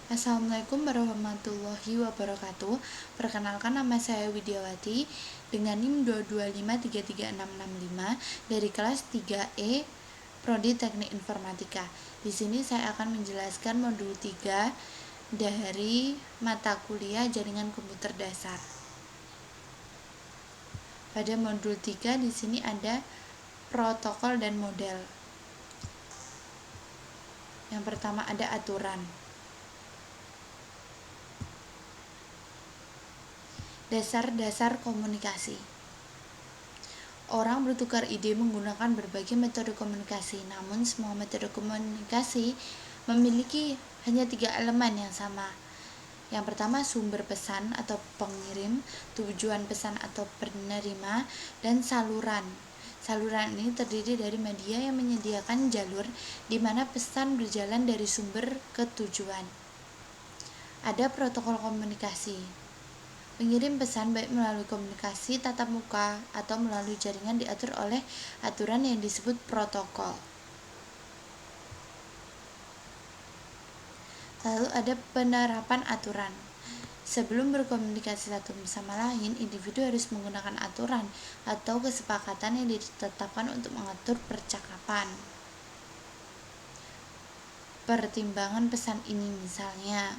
Assalamualaikum warahmatullahi wabarakatuh. Perkenalkan, nama saya Widiawati dengan NIM 2253366 dari kelas 3E Prodi Teknik Informatika. Di sini saya akan menjelaskan modul 3 dari mata kuliah Jaringan Komputer Dasar. Pada modul 3 di sini ada protokol dan model. Yang pertama ada aturan. Dasar-dasar komunikasi. Orang bertukar ide menggunakan berbagai metode komunikasi, namun semua metode komunikasi memiliki hanya 3 elemen yang sama. Yang pertama, sumber pesan atau pengirim, tujuan pesan atau penerima, dan saluran. Saluran ini terdiri dari media yang menyediakan jalur di mana pesan berjalan dari sumber ke tujuan. Ada protokol komunikasi. Mengirim pesan baik melalui komunikasi tatap muka atau melalui jaringan diatur oleh aturan yang disebut protokol. Lalu ada penerapan aturan. Sebelum berkomunikasi satu sama lain, individu harus menggunakan aturan atau kesepakatan yang ditetapkan untuk mengatur percakapan. Pertimbangan pesan ini misalnya,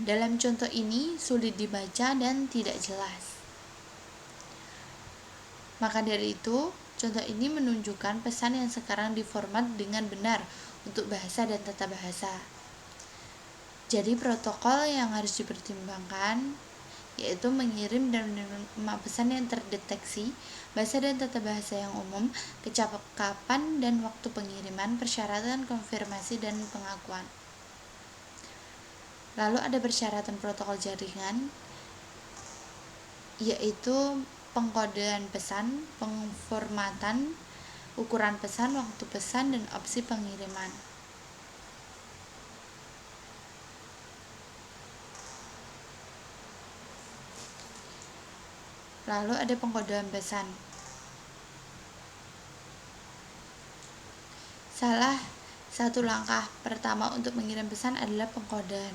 dalam contoh ini sulit dibaca dan tidak jelas. Maka dari itu, contoh ini menunjukkan pesan yang sekarang diformat dengan benar untuk bahasa dan tata bahasa. Jadi protokol yang harus dipertimbangkan yaitu mengirim dan menerima pesan yang terdeteksi, bahasa dan tata bahasa yang umum, kecakapan dan waktu pengiriman, persyaratan konfirmasi dan pengakuan. Lalu ada persyaratan protokol jaringan, yaitu pengkodean pesan, pengformatan, ukuran pesan, waktu pesan, dan opsi pengiriman. Lalu ada pengkodean pesan. Salah satu langkah pertama untuk mengirim pesan adalah pengkodean.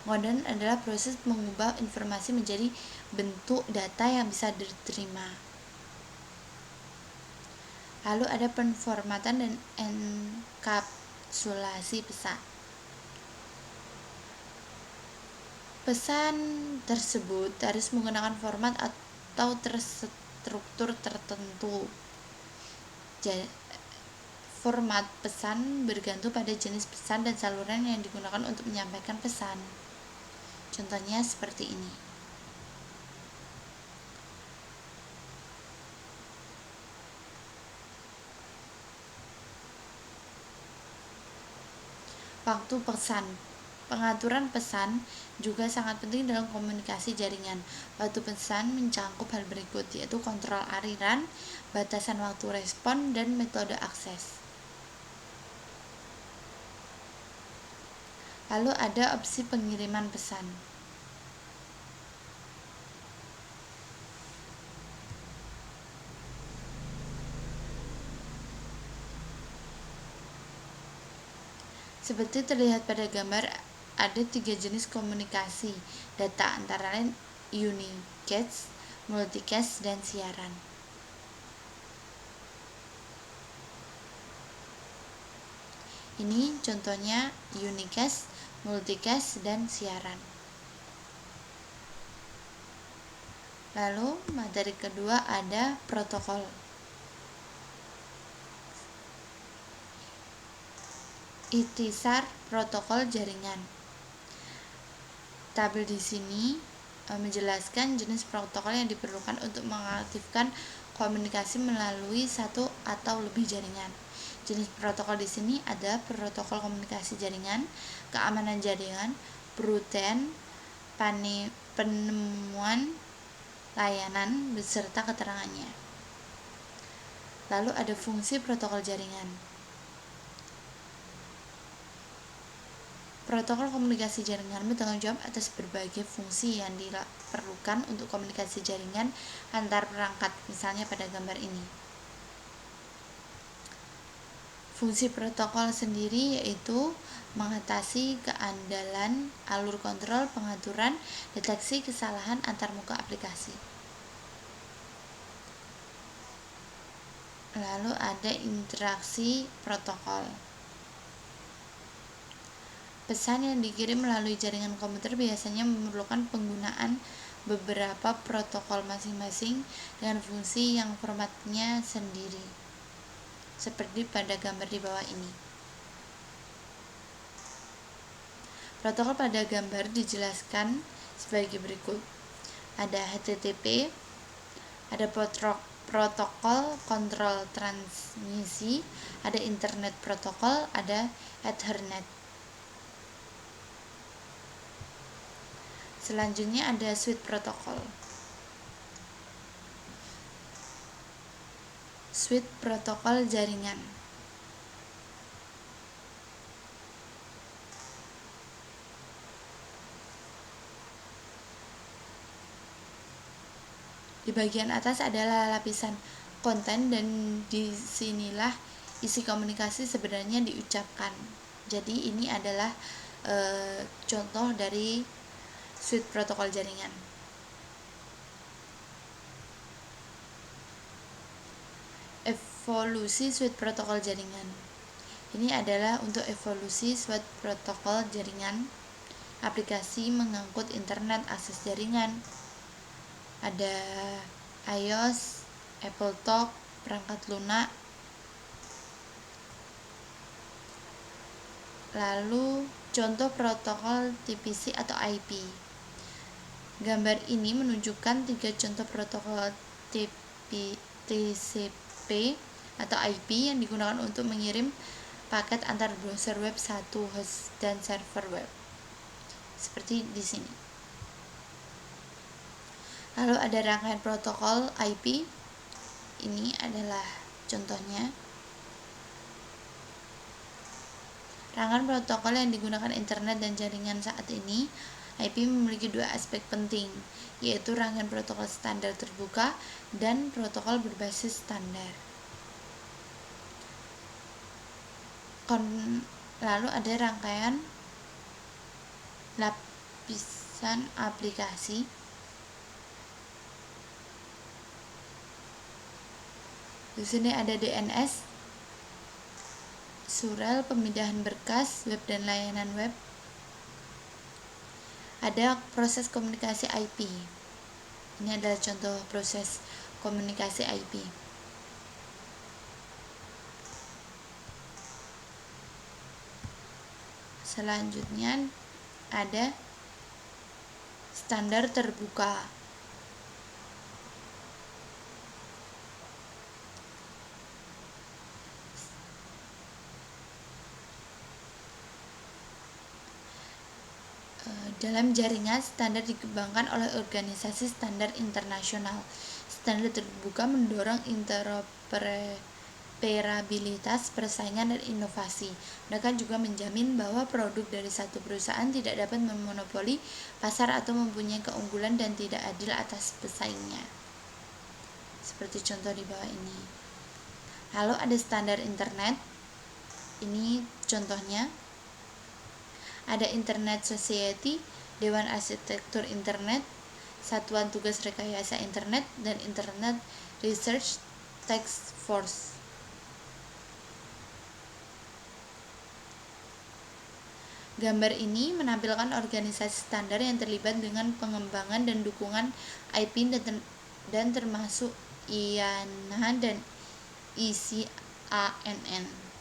Pengkodean adalah proses mengubah informasi menjadi bentuk data yang bisa diterima. Lalu ada penformatan dan enkapsulasi pesan. Pesan tersebut harus menggunakan format atau terstruktur tertentu. Format pesan bergantung pada jenis pesan dan saluran yang digunakan untuk menyampaikan pesan. Contohnya seperti ini. Waktu pesan. Pengaturan pesan juga sangat penting dalam komunikasi jaringan. Waktu pesan mencakup hal berikut, yaitu kontrol aliran, batasan waktu respon, dan metode akses. Lalu ada opsi pengiriman pesan. Seperti terlihat pada gambar, ada 3 jenis komunikasi data, antara lain unicast, multicast, dan siaran. Ini contohnya unicast, multicast, dan siaran. Lalu materi kedua ada protokol. Ikhtisar protokol jaringan. Tabel di sini menjelaskan jenis protokol yang diperlukan untuk mengaktifkan komunikasi melalui satu atau lebih jaringan. Jenis protokol di sini ada protokol komunikasi jaringan, keamanan jaringan, perutean, penemuan layanan beserta keterangannya. Lalu ada fungsi protokol jaringan. Protokol komunikasi jaringan bertanggung jawab atas berbagai fungsi yang diperlukan untuk komunikasi jaringan antar perangkat, misalnya pada gambar ini. Fungsi protokol sendiri yaitu mengatasi keandalan alur kontrol, pengaturan, deteksi kesalahan antarmuka aplikasi. Lalu ada interaksi protokol. Pesan yang dikirim melalui jaringan komputer biasanya memerlukan penggunaan beberapa protokol masing-masing dengan fungsi yang formatnya sendiri, seperti pada gambar di bawah ini. Protokol pada gambar dijelaskan sebagai berikut. Ada HTTP, ada protokol kontrol transmisi, ada internet protokol, ada Ethernet. Selanjutnya ada switch protokol. Switch protokol jaringan. Di bagian atas adalah lapisan konten dan disinilah isi komunikasi sebenarnya diucapkan. Jadi ini adalah contoh dari switch protokol jaringan. Evolusi switch protokol jaringan. Ini adalah untuk evolusi switch protokol jaringan. Aplikasi mengangkut internet akses jaringan. Ada iOS, AppleTalk, perangkat lunak. Lalu contoh protokol TCP atau IP. Gambar ini menunjukkan 3 contoh protokol TCP atau IP yang digunakan untuk mengirim paket antar browser web satu host dan server web. Seperti di sini. Lalu ada rangkaian protokol IP. Ini adalah contohnya. Rangkaian protokol yang digunakan internet dan jaringan saat ini, IP memiliki 2 aspek penting, yaitu rangkaian protokol standar terbuka dan protokol berbasis standar. Lalu ada rangkaian lapisan aplikasi. Di sini ada DNS, surel, pemindahan berkas, web dan layanan web. Ada proses komunikasi IP. Ini adalah contoh proses komunikasi IP. Selanjutnya ada standar terbuka. Dalam jaringan, standar dikembangkan oleh organisasi standar internasional. Standar terbuka mendorong interoperabilitas, persaingan, dan inovasi. Mereka juga menjamin bahwa produk dari satu perusahaan tidak dapat memonopoli pasar atau mempunyai keunggulan dan tidak adil atas pesaingnya. Seperti contoh di bawah ini. Lalu ada standar internet. Ini contohnya. Ada Internet Society, Dewan Arsitektur Internet, Satuan Tugas Rekayasa Internet, dan Internet Research Task Force. Gambar ini menampilkan organisasi standar yang terlibat dengan pengembangan dan dukungan IP dan termasuk IANA dan ICANN.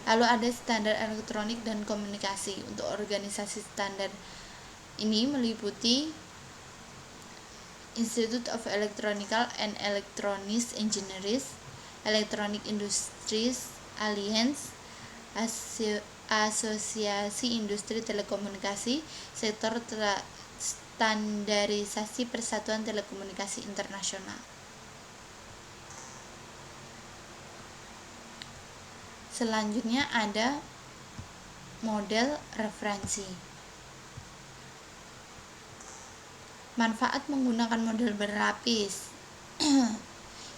Lalu ada standar elektronik dan komunikasi. Untuk organisasi standar ini meliputi Institute of Electronical and Electronics Engineers, Electronic Industries Alliance, Asosiasi Industri Telekomunikasi, Sektor Standarisasi Persatuan Telekomunikasi Internasional. Selanjutnya ada model referensi. Manfaat menggunakan model berlapis.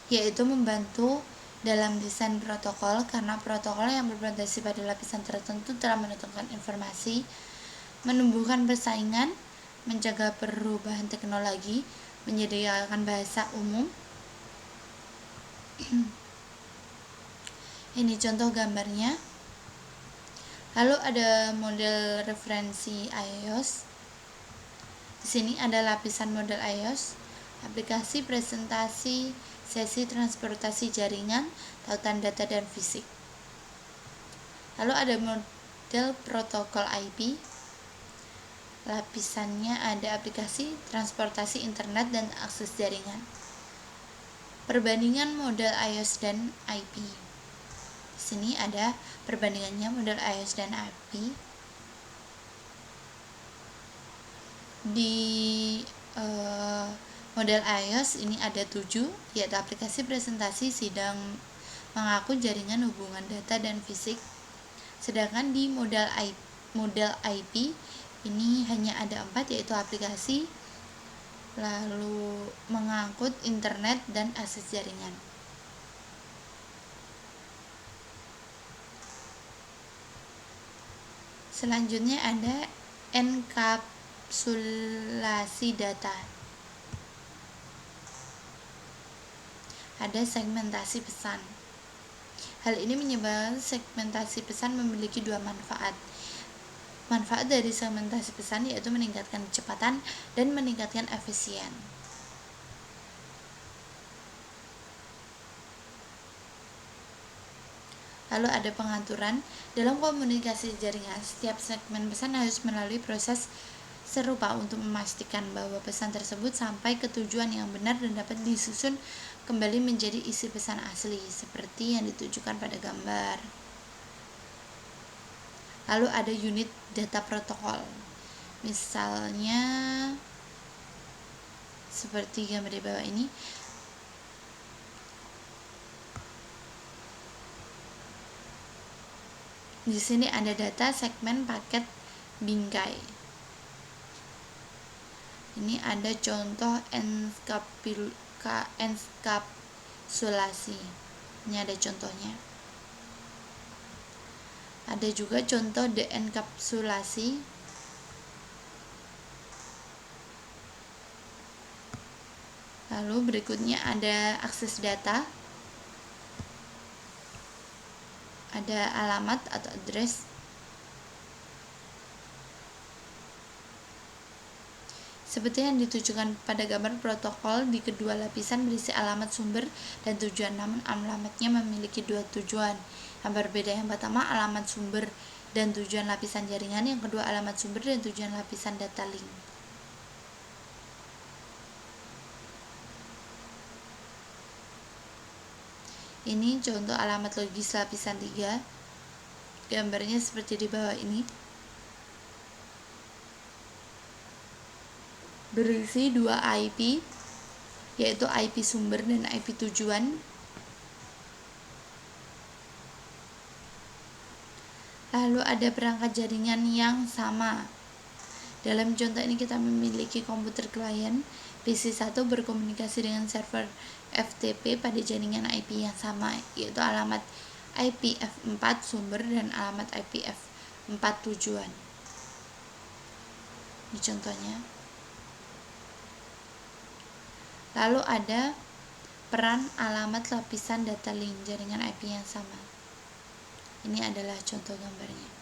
yaitu membantu dalam desain protokol, karena protokol yang berfondasi pada lapisan tertentu telah menentukan informasi, menumbuhkan persaingan, mencegah perubahan teknologi, menyediakan bahasa umum. Ini contoh gambarnya. Lalu ada model referensi iOS. Di sini ada lapisan model iOS, aplikasi presentasi, sesi transportasi jaringan, tautan data dan fisik. Lalu ada model protokol IP. Lapisannya ada aplikasi, transportasi internet, dan akses jaringan. Perbandingan model iOS dan IP. Di sini ada perbandingannya model iOS dan IP. Di model iOS ini ada 7, yaitu aplikasi presentasi, sidang, mengaku, jaringan, hubungan data, dan fisik. Sedangkan di model IP ini hanya ada 4, yaitu aplikasi, lalu mengangkut, internet, dan akses jaringan. Selanjutnya ada enkapsulasi data. Ada segmentasi pesan. Hal ini menyebabkan segmentasi pesan memiliki 2 manfaat. Manfaat dari segmentasi pesan yaitu meningkatkan kecepatan dan meningkatkan efisien. Lalu ada pengaturan. Dalam komunikasi jaringan, setiap segmen pesan harus melalui proses serupa untuk memastikan bahwa pesan tersebut sampai ke tujuan yang benar dan dapat disusun kembali menjadi isi pesan asli seperti yang ditujukan pada gambar. Lalu ada unit data protokol. Misalnya seperti gambar di bawah ini. Di sini ada data segmen paket bingkai. Ini ada contoh enkapsulasi. Ini ada contohnya. Ada juga contoh deenkapsulasi. Lalu berikutnya ada akses data. Ada alamat atau address. Seperti yang ditujukan pada gambar, protokol di kedua lapisan berisi alamat sumber dan tujuan, namun alamatnya memiliki 2 tujuan yang berbeda. Yang pertama alamat sumber dan tujuan lapisan jaringan, yang kedua alamat sumber dan tujuan lapisan data link. Ini contoh alamat logis lapisan 3. Gambarnya seperti di bawah ini. Berisi 2 IP, yaitu IP sumber dan IP tujuan. Lalu ada perangkat jaringan yang sama. Dalam contoh ini kita memiliki komputer klien. PC1 berkomunikasi dengan server FTP pada jaringan IP yang sama, yaitu alamat IPv4 sumber dan alamat IPv4 tujuan. Ini contohnya. Lalu ada peran alamat lapisan data link jaringan IP yang sama. Ini adalah contoh gambarnya.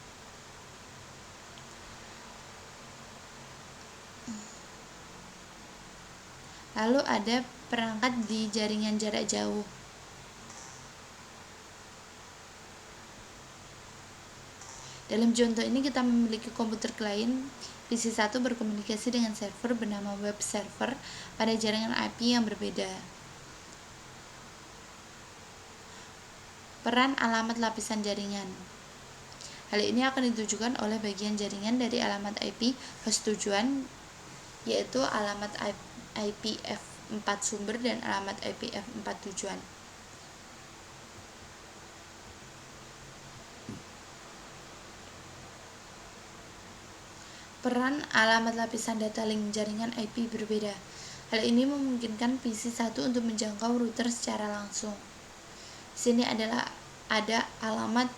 Lalu ada perangkat di jaringan jarak jauh. Dalam contoh ini kita memiliki komputer klien. PC1 berkomunikasi dengan server bernama web server pada jaringan IP yang berbeda. Peran alamat lapisan jaringan. Hal ini akan ditujukan oleh bagian jaringan dari alamat IP host tujuan, yaitu alamat IPv4 sumber dan alamat IPv4 tujuan. Peran alamat lapisan data link jaringan IP berbeda. Hal ini memungkinkan PC1 untuk menjangkau router secara langsung. Di sini ada alamat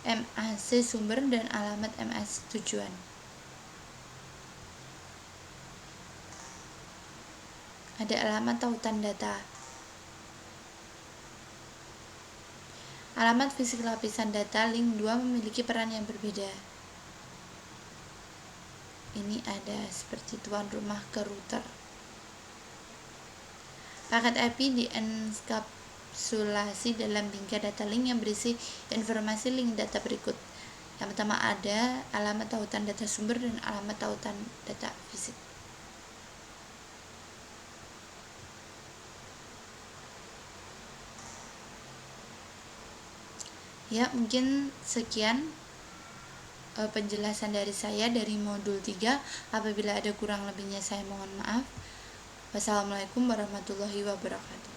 MAC sumber dan alamat MAC tujuan. Ada alamat tautan data. Alamat fisik lapisan data link 2 memiliki peran yang berbeda. Ini ada seperti tuan rumah ke router. Paket IP dienkapsulasi dalam bingkai data link yang berisi informasi link data berikut. Yang pertama ada alamat tautan data sumber dan alamat tautan data fisik. Ya, mungkin sekian penjelasan dari saya dari modul 3. Apabila ada kurang lebihnya saya mohon maaf. Wassalamualaikum warahmatullahi wabarakatuh.